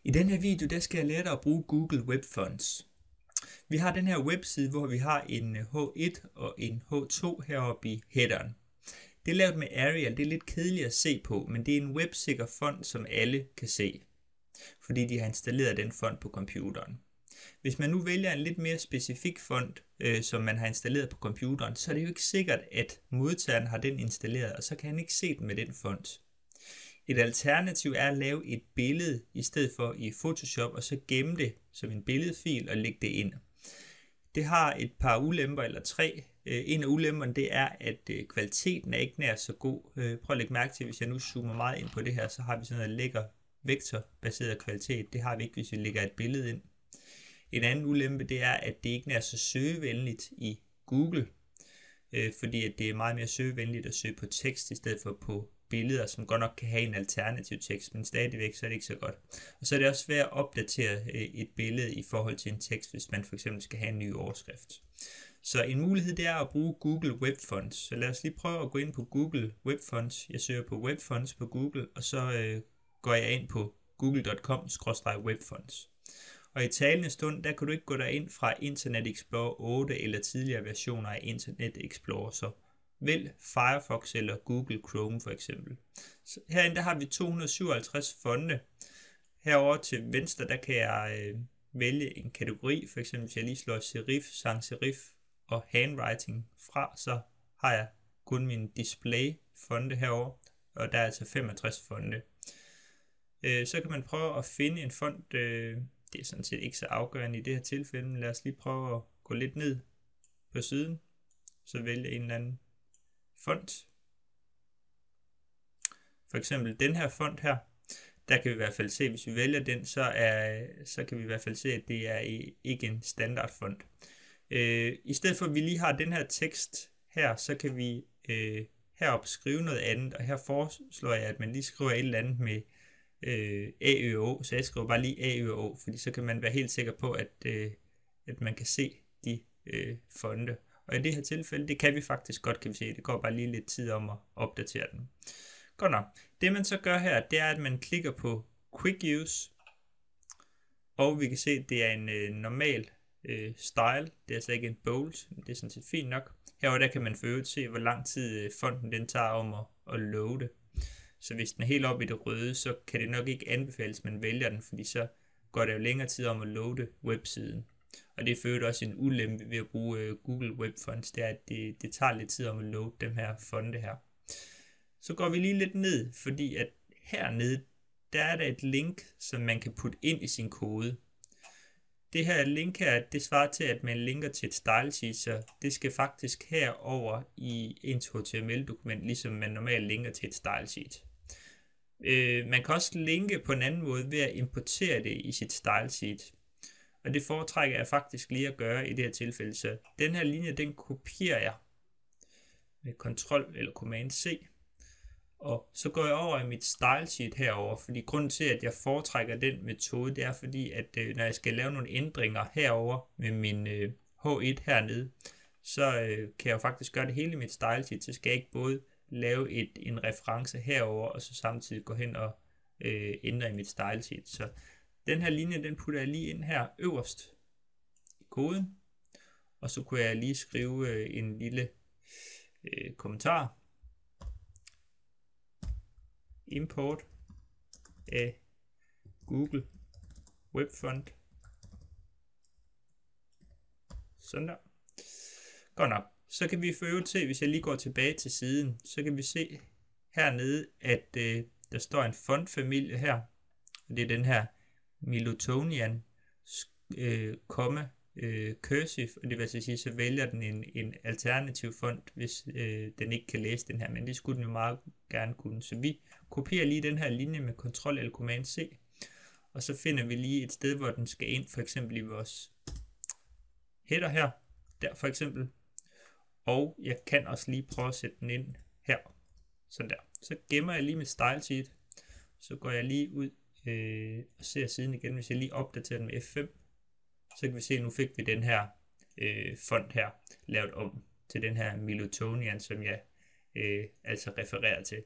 I den her video, der skal jeg lære dig at bruge Google Web Fonts. Vi har den her webside, hvor vi har en H1 og en H2 heroppe i headeren. Det er lavet med Arial, det er lidt kedeligt at se på, men det er en websikker font, som alle kan se, fordi de har installeret den font på computeren. Hvis man nu vælger en lidt mere specifik font, som man har installeret på computeren, så er det jo ikke sikkert, at modtageren har den installeret, og så kan han ikke se den med den font. Et alternativ er at lave et billede i stedet for i Photoshop, og så gemme det som en billedfil og lægge det ind. Det har et par ulemper, eller tre. En af ulemperne det er, at kvaliteten er ikke nær så god. Prøv at lægge mærke til, hvis jeg nu zoomer meget ind på det her, så har vi sådan noget lækker vektorbaseret kvalitet. Det har vi ikke, hvis vi lægger et billede ind. En anden ulempe det er, at det ikke er så søgevenligt i Google, fordi at det er meget mere søgevenligt at søge på tekst i stedet for på billeder, som godt nok kan have en alternativ tekst, men stadigvæk så er det ikke så godt. Og så er det også svært at opdatere et billede i forhold til en tekst, hvis man for eksempel skal have en ny overskrift. Så en mulighed det er at bruge Google Web Fonts. Så lad os lige prøve at gå ind på Google Web Fonts. Jeg søger på Web Fonts på Google, og så går jeg ind på google.com/webfonts. Og i talende stund, der kan du ikke gå derind fra Internet Explorer 8 eller tidligere versioner af Internet Explorer, så vælg Firefox eller Google Chrome for eksempel. Så herinde der har vi 257 fonte. Herovre til venstre, der kan jeg vælge en kategori. For eksempel hvis jeg lige slår serif, sans serif og handwriting fra, så har jeg kun min display fonte herovre. Og der er altså 65 fonte. Så kan man prøve at finde en font. Det er sådan set ikke så afgørende i det her tilfælde, men lad os lige prøve at gå lidt ned på siden. Så vælge en eller anden font. For eksempel den her font her, der kan vi i hvert fald se, hvis vi vælger den, så kan vi i hvert fald se, at det er ikke en standard font. I stedet for at vi lige har den her tekst her, så kan vi heroppe skrive noget andet, og her foreslår jeg, at man lige skriver et eller andet med AØO, så jeg skriver bare lige AØO, fordi så kan man være helt sikker på, at man kan se de fonte. Og i det her tilfælde, det kan vi faktisk godt, kan vi se. Det går bare lige lidt tid om at opdatere den. Godt nok. Det man så gør her, det er, at man klikker på Quick Use. Og vi kan se, at det er en normal style. Det er altså ikke en bold, men det er sådan set fint nok. Herovre der kan man for øvrigt se, hvor lang tid fonten den tager om at loade. Så hvis den er helt oppe i det røde, så kan det nok ikke anbefales, at man vælger den, fordi så går det jo længere tid om at loade websiden. Og det er for øvrigt også en ulempe ved at bruge Google Web Fonts, det er, at det tager lidt tid om at loade dem her fonte her. Så går vi lige lidt ned, fordi at hernede, der er der et link, som man kan putte ind i sin kode. Det her link her, det svarer til, at man linker til et style sheet, så det skal faktisk herover i ens HTML-dokument, ligesom man normalt linker til et style sheet. Man kan også linke på en anden måde ved at importere det i sit style sheet. Og det foretrækker jeg faktisk lige at gøre i det her tilfælde. Så den her linje, den kopierer jeg med Ctrl eller Command C. Og så går jeg over i mit style sheet herover, fordi grunden til, at jeg foretrækker den metode, det er fordi, at når jeg skal lave nogle ændringer herover med min H1 hernede, så kan jeg jo faktisk gøre det hele i mit style sheet, så skal jeg ikke både lave en reference herover og så samtidig gå hen og ændre i mit style sheet. Så den her linje, den putter jeg lige ind her øverst i koden, og så kunne jeg lige skrive en lille kommentar. Import af Google Web Font. Sådan der. Godt nok. Så kan vi for øvrigt se, hvis jeg lige går tilbage til siden, så kan vi se hernede, at der står en fontfamilie her. Og det er den her Miltonian, cursive, og det vil altså sige, så vælger den en alternativ font, hvis den ikke kan læse den her, men det skulle den jo meget gerne kunne. Så vi kopierer lige den her linje med Ctrl eller Command C, og så finder vi lige et sted, hvor den skal ind, for eksempel i vores header her, der for eksempel, og jeg kan også lige prøve at sætte den ind her, sådan der. Så gemmer jeg lige mit style sheet, så går jeg lige ud og ser siden igen, hvis jeg lige opdaterer den med F5, så kan vi se, at nu fik vi den her font her lavet om til den her Miltonian, som jeg altså refererer til.